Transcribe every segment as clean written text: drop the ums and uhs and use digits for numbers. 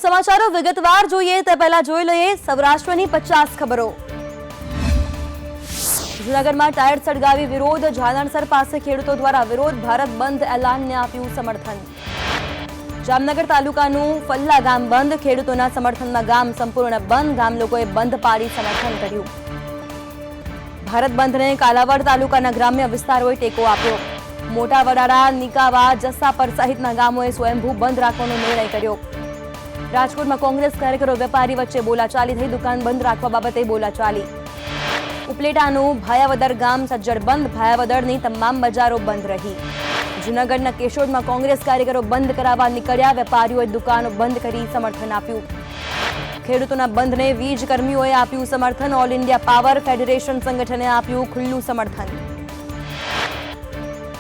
સમાચારો વિગતવાર જોઈએ તે પહેલા જોઈ લઈએ સૌરાષ્ટ્રની 50 ખબરો। જૂનાગઢમાં ટાયર સળગાવી વિરોધ, ઝાલણસર પાસે ખેડૂતો દ્વારા વિરોધ, ભારત બંધ એલાનને આપ્યું સમર્થન। જામનગર તાલુકાનું ફલ્લા ગામ બંધ, ખેડૂતોના સમર્થનમાં ગામ સંપૂર્ણ બંધ, ગામ લોકોએ બંધ પાડી સમર્થન કર્યું। ભારત બંધને કાલાવાડ તાલુકાના ગ્રામ્ય વિસ્તારોએ ટેકો આપ્યો। મોટા વડારા, નિકાવા, જસાપર સહિતના ગામોએ સ્વયંભૂ બંધ રાખવાનો નિર્ણય કર્યો। રાજકોટમાં કોંગ્રેસ કાર્યકરો વેપારી વચ્ચે બોલાચાલી થઈ, દુકાન બંધ રાખવા બાબતે બોલાચાલી। ઉપલેટાનું ભાયાવદર ગામ સજ્જડ બંધ, ભાયાવદરની તમામ બજારો બંધ રહી। જૂનાગઢના કેશોદમાં કોંગ્રેસ કાર્યકરો બંધ કરાવવા નીકળ્યા, વેપારીઓએ દુકાનો બંધ કરી સમર્થન આપ્યું। ખેડૂતોના બંધને વીજ કર્મીઓએ આપ્યું સમર્થન, ઓલ ઇન્ડિયા પાવર ફેડરેશન સંગઠને આપ્યું ખુલ્લું સમર્થન।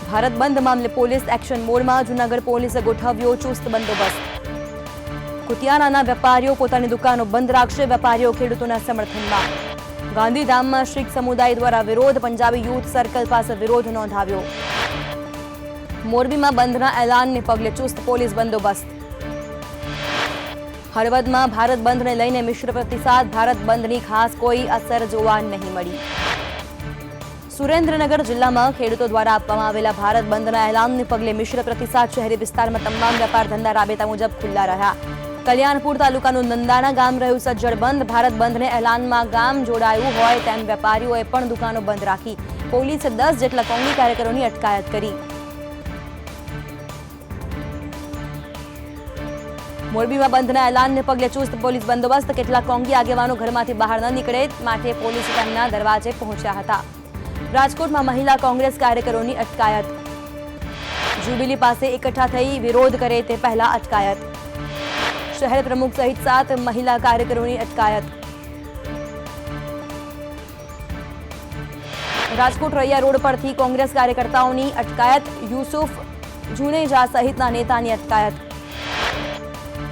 ભારત બંધ મામલે પોલીસ એક્શન મોડમાં, જૂનાગઢ પોલીસે ગોઠવ્યો ચુસ્ત બંદોબસ્ત। કુતિયાણાના વેપારીઓ પોતાની દુકાનો બંધ રાખશે, વેપારીઓ ખેડૂતોના સમર્થનમાં। ગાંધીધામમાં શીખ સમુદાય દ્વારા વિરોધ, પંજાબી યુથ સર્કલ પાસે વિરોધ નોંધાવ્યો। મોરબીમાં બંધના એલાનને પગલે ચુસ્ત પોલીસ બંદોબસ્ત। હળવદમાં ભારત બંધને લઈને મિશ્ર પ્રતિસાદ, ભારત બંધની ખાસ કોઈ અસર જોવા નહીં મળી। સુરેન્દ્રનગર જિલ્લામાં ખેડૂતો દ્વારા આપવામાં આવેલા ભારત બંધના એલાનને પગલે મિશ્ર પ્રતિસાદ, શહેરી વિસ્તારમાં તમામ વેપાર ધંધા રાબેતા મુજબ ખુલ્લા રહ્યા। કલ્યાણપુર તાલુકાનું નંદાણા ગામ રહ્યું સજ્જડ બંધ, ભારત બંધને એલાનમાં ગામ જોડાયું હોય તેમ વેપારીઓએ પણ દુકાનો બંધ રાખી। પોલીસે 10 જેટલા કોંગી કાર્યકરોની અટકાયત કરી। મોરબીમાં બંધના એલાનને પગલે ચુસ્ત પોલીસ બંદોબસ્ત, કેટલાક કોંગી આગેવાનો ઘરમાંથી બહાર ન નીકળે માટે પોલીસ તેમના દરવાજે પહોંચ્યા હતા। રાજકોટમાં મહિલા કોંગ્રેસ કાર્યકરોની અટકાયત, જુબિલી પાસે એકઠા થઈ વિરોધ કરે તે પહેલા અટકાયત। શહેર પ્રમુખ સહિત 7 મહિલા કાર્યકરોની અટકાયત। રાજકોટ રૈયા રોડ પરથી કોંગ્રેસ કાર્યકર્તાઓની અટકાયત, યુસુફ જુનેજા સહિતના નેતાની અટકાયત।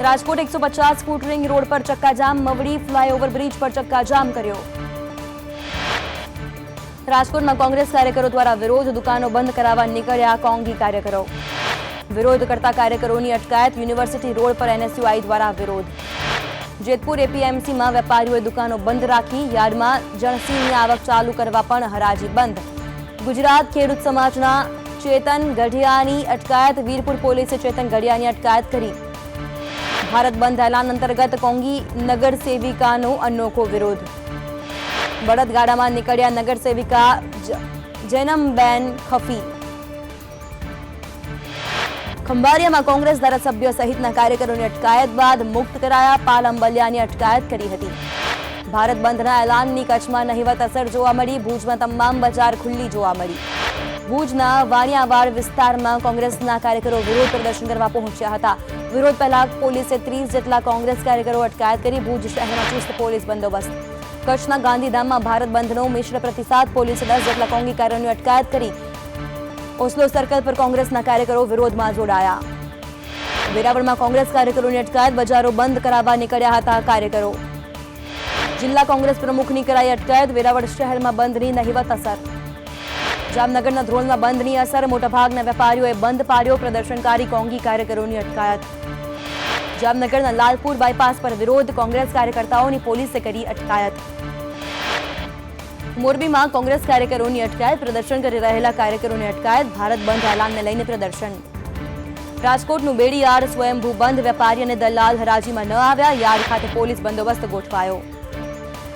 રાજકોટ 150 ફૂટ રિંગ રોડ પર ચક્કાજામ, મવડી ફ્લાયઓવર બ્રિજ પર ચક્કાજામ કર્યો। રાજકોટમાં કોંગ્રેસ કાર્યકરો દ્વારા વિરોધ, દુકાનો બંધ કરાવવા નીકળ્યા કોંગી કાર્યકરો। વિરોધ કરતા કાર્યકરોની અટકાયત, યુનિવર્સિટી રોડ પર NSUI દ્વારા વિરોધ। જેતપુર APMCમાં વેપારીઓએ દુકાનો બંધ રાખી, યાર્ડમાં જણસીની આવક ચાલુ કરવા પણ હરાજી બંધ। ગુજરાત ખેડૂત સમાજના ચેતન ગઢિયાની અટકાયત, વીરપુર પોલીસે ચેતન ગઢિયાની અટકાયત કરી। ભારત બંધ એલાન અંતર્ગત કોંગી નગર સેવિકાનો અનોખો વિરોધ। બળદગાડામાં નીકળ્યા નગર સેવિકા જૈનમબેન ખફી। ખંભાળિયામાં કોંગ્રેસ ધારાસભ્ય સહિતના કાર્યકરોની અટકાયત બાદ મુક્ત કરાયા, પાલ અંબલિયાની અટકાયત કરી હતી। ભારત બંધના એલાનની કચ્છમાં નહિવત અસર જોવા મળી, ભુજમાં તમામ બજાર ખુલ્લી જોવા મળી। ભુજના વાણિયાવાડ વિસ્તારમાં કોંગ્રેસના કાર્યકરો વિરોધ પ્રદર્શન કરવા પહોંચ્યા હતા। વિરોધ પહેલા પોલીસે 30 જેટલા કોંગ્રેસ કાર્યકરો અટકાયત કરી। ભુજ શહેરમાં ચુસ્ત પોલીસ બંદોબસ્ત। કચ્છના ગાંધીધામમાં ભારત બંધનો મિશ્ર પ્રતિસાદ, પોલીસે 10 જેટલા કોંગી કાર્યકરોની અટકાયત કરી। ઓસ્લો સર્કલ પર કોંગ્રેસના કાર્યકરો વિરોધમાં જોડાયા। વેરાવળમાં કોંગ્રેસ કાર્યકરોની અટકાયત, બજારો બંધ કરાવવા નીકળ્યા હતા કાર્યકરો। જિલ્લા કોંગ્રેસ પ્રમુખની કરાઈ અટકાયત, વેરાવળ શહેરમાં બંધની નહિવત અસર। જામનગરના ધ્રોલમાં બંધની અસર, મોટાભાગના વેપારીઓએ બંધ પાડ્યો, પ્રદર્શનકારી કોંગી કાર્યકરોની અટકાયત। જામનગરના લાલપુર બાયપાસ પર વિરોધ, કોંગ્રેસ કાર્યકર્તાઓની પોલીસે કરી અટકાયત। મોરબીમાં કોંગ્રેસ કાર્યકરોની અટકાયત, પ્રદર્શન કરી રહેલા કાર્યકરોની અટકાયત, ભારત બંધ એલાનને લઈને પ્રદર્શન। રાજકોટનું બેડી યાર્ડ સ્વયંભૂ બંધ, વેપારી અને દલાલ હરાજીમાં ન આવ્યા, યાર્ડ ખાતે પોલીસ બંદોબસ્ત ગોઠવાયો।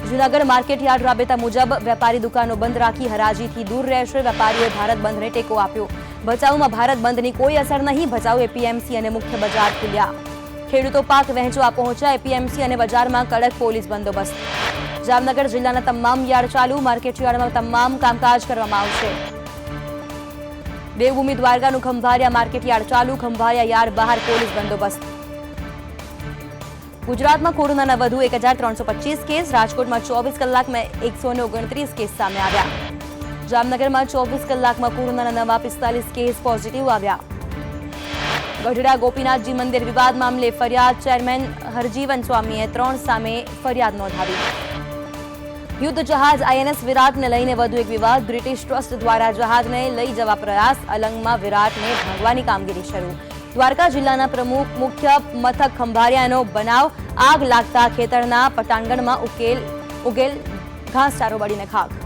જૂનાગઢ માર્કેટ યાર્ડ રાબેતા મુજબ વેપારી દુકાનો બંધ રાખી હરાજીથી દૂર રહેશે, વેપારીઓએ ભારત બંધને ટેકો આપ્યો। ભચાઉમાં ભારત બંધની કોઈ અસર નહીં, ભચાઉ APMC અને મુખ્ય બજાર ખુલ્યા। ખેડૂતો પાક વહેંચવા પહોંચ્યા, APMC અને બજારમાં કડક પોલીસ બંદોબસ્ત। જામનગર જિલ્લાના તમામ યાર્ડ ચાલુ, માર્કેટ યાર્ડમાં તમામ કામકાજ કરવામાં આવશે। દેવભૂમિ દ્વારકાનું ખંભાળિયા માર્કેટ યાર્ડ ચાલુ, ખંભાળિયા યાર્ડ બહાર પોલીસ બંદોબસ્ત। ગુજરાતમાં કોરોનાના વધુ 1325 કેસ, રાજકોટમાં 24 કલાકમાં 129 કેસ સામે આવ્યા। જામનગરમાં 24 કલાકમાં કોરોનાના નવા 45 કેસ પોઝિટિવ આવ્યા। ગઢડા ગોપીનાથજી મંદિર વિવાદ મામલે ફરિયાદ, ચેરમેન હરજીવન સ્વામીએ 3 સામે ફરિયાદ નોંધાવી। યુદ્ધ જહાજ INS વિરાટને લઈને વધુ એક વિવાદ, બ્રિટિશ ટ્રસ્ટ દ્વારા જહાજને લઈ જવા પ્રયાસ, અલંગમાં વિરાટને ભાગવાની કામગીરી શરૂ। દ્વારકા જિલ્લાના પ્રમુખ મુખ્ય મથક ખંભાળિયાનો બનાવ, આગ લાગતા ખેતરના પટાંગણમાં ઉગેલ ઘાસચારો બળીને ખાખ.